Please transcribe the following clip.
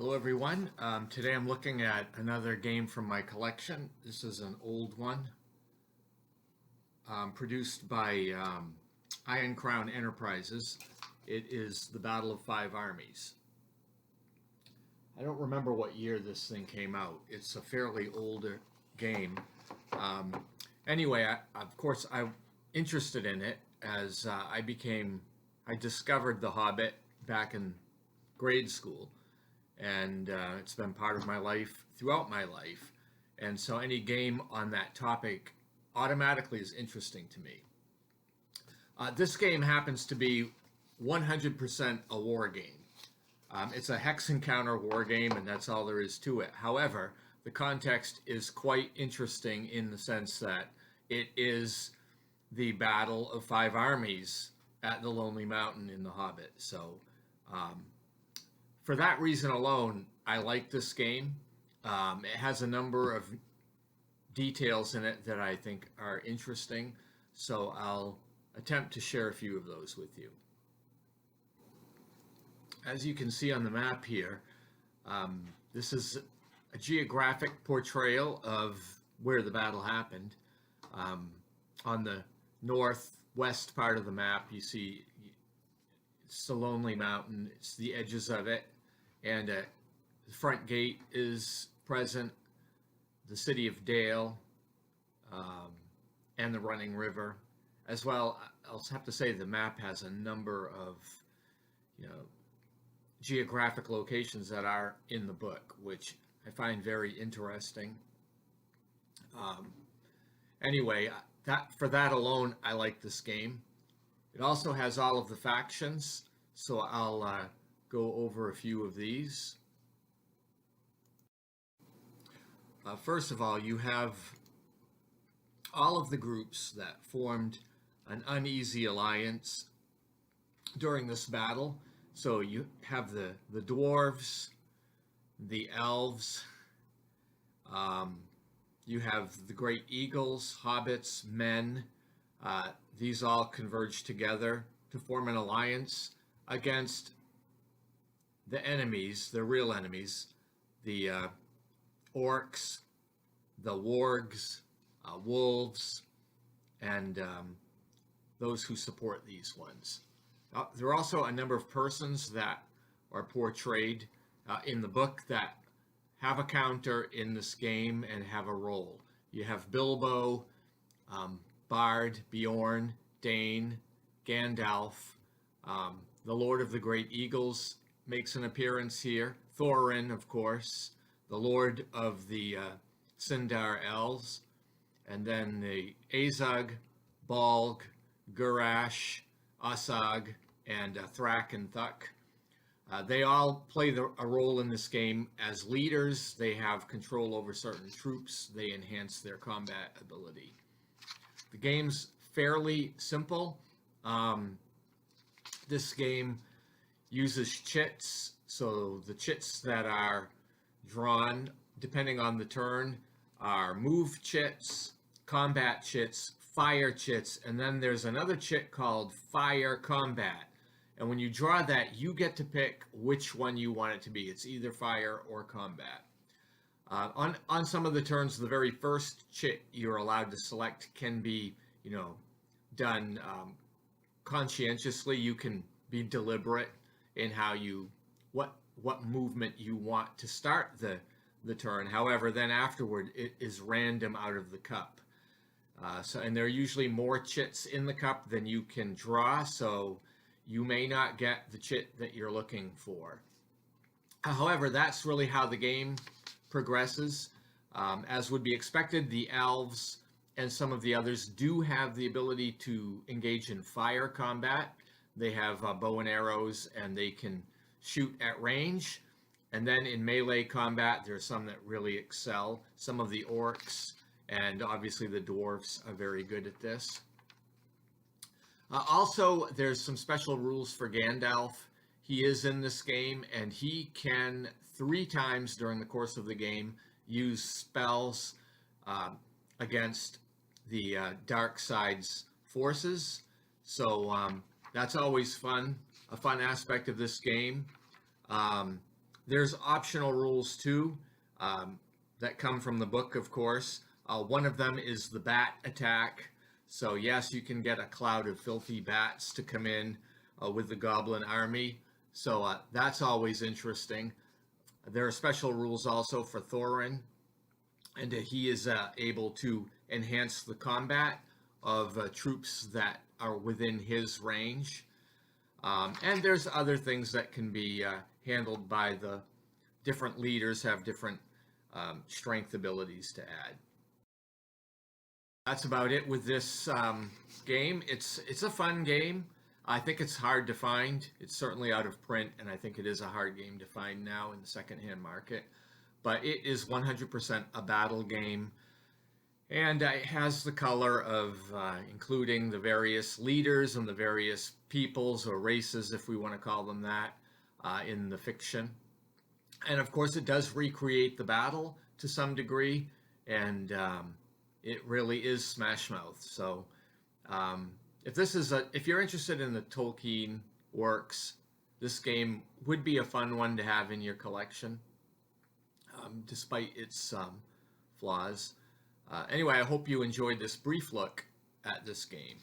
Hello everyone. Today I'm looking at another game from my collection. This is an old one produced by Iron Crown Enterprises. It is the Battle of Five Armies. I don't remember what year this thing came out. It's a fairly older game. Um, anyway, of course, I'm interested in it as I discovered The Hobbit back in grade school, and it's been part of my life throughout my life. And so any game on that topic automatically is interesting to me. This game happens to be 100% a war game. It's a hex encounter war game, and that's all there is to it. However, the context is quite interesting in the sense that it is the Battle of Five Armies at the Lonely Mountain in The Hobbit. So, for that reason alone, I like this game. It has a number of details in it that I think are interesting, so I'll attempt to share a few of those with you. As you can see on the map here, this is a geographic portrayal of where the battle happened. On the northwest part of the map, you see it's the Lonely Mountain. It's the edges of it, and the front gate is present, the city of Dale, and the running river. As well, I'll have to say the map has a number of, geographic locations that are in the book, which I find very interesting. Anyway, for that alone, I like this game. It also has all of the factions, so I'll go over a few of these. First of all, you have all of the groups that formed an uneasy alliance during this battle. So you have the dwarves, the elves, you have the great eagles, hobbits, men. These all converge together to form an alliance against the enemies, the real enemies, the orcs, the wargs, wolves, and those who support these ones. There are also a number of persons that are portrayed in the book that have a counter in this game and have a role. You have Bilbo, Bard, Bjorn, Dane, Gandalf, the Lord of the Great Eagles makes an appearance here, Thorin, of course, the Lord of the Sindar Elves, and then the Azog, Balg, Gurash, Asag, and Thrak and Thuk. They all play a role in this game as leaders. They have control over certain troops. They enhance their combat ability. The game's fairly simple. This game uses chits. So the chits that are drawn, depending on the turn, are move chits, combat chits, fire chits, and then there's another chit called fire combat. And when you draw that, you get to pick which one you want it to be. It's either fire or combat. On some of the turns, the very first chit you're allowed to select can be, done conscientiously. You can be deliberate in how what movement you want to start the turn. However, then afterward, it is random out of the cup. And there are usually more chits in the cup than you can draw, so you may not get the chit that you're looking for. However, that's really how the game progresses. As would be expected, the elves and some of the others do have the ability to engage in fire combat. They have bow and arrows, and they can shoot at range. And then in melee combat, there are some that really excel. Some of the orcs and obviously the dwarves are very good at this. Also, there's some special rules for Gandalf. He is in this game, and he can 3 times during the course of the game use spells against the dark side's forces. So that's always fun, a fun aspect of this game. There's optional rules too, that come from the book, of course. One of them is the bat attack. So yes, you can get a cloud of filthy bats to come in with the goblin army. So that's always interesting. There are special rules also for Thorin, and he is able to enhance the combat of troops that are within his range. And there's other things that can be handled by the different leaders, have different strength abilities to add. That's about it with this game. It's a fun game. I think it's hard to find. It's certainly out of print, and I think it is a hard game to find now in the secondhand market. But it is 100% a battle game, and it has the color of including the various leaders and the various peoples or races, if we want to call them that, in the fiction. And of course, it does recreate the battle to some degree, and it really is Smash Mouth. So if you're interested in the Tolkien works, this game would be a fun one to have in your collection, despite its flaws. Anyway, I hope you enjoyed this brief look at this game.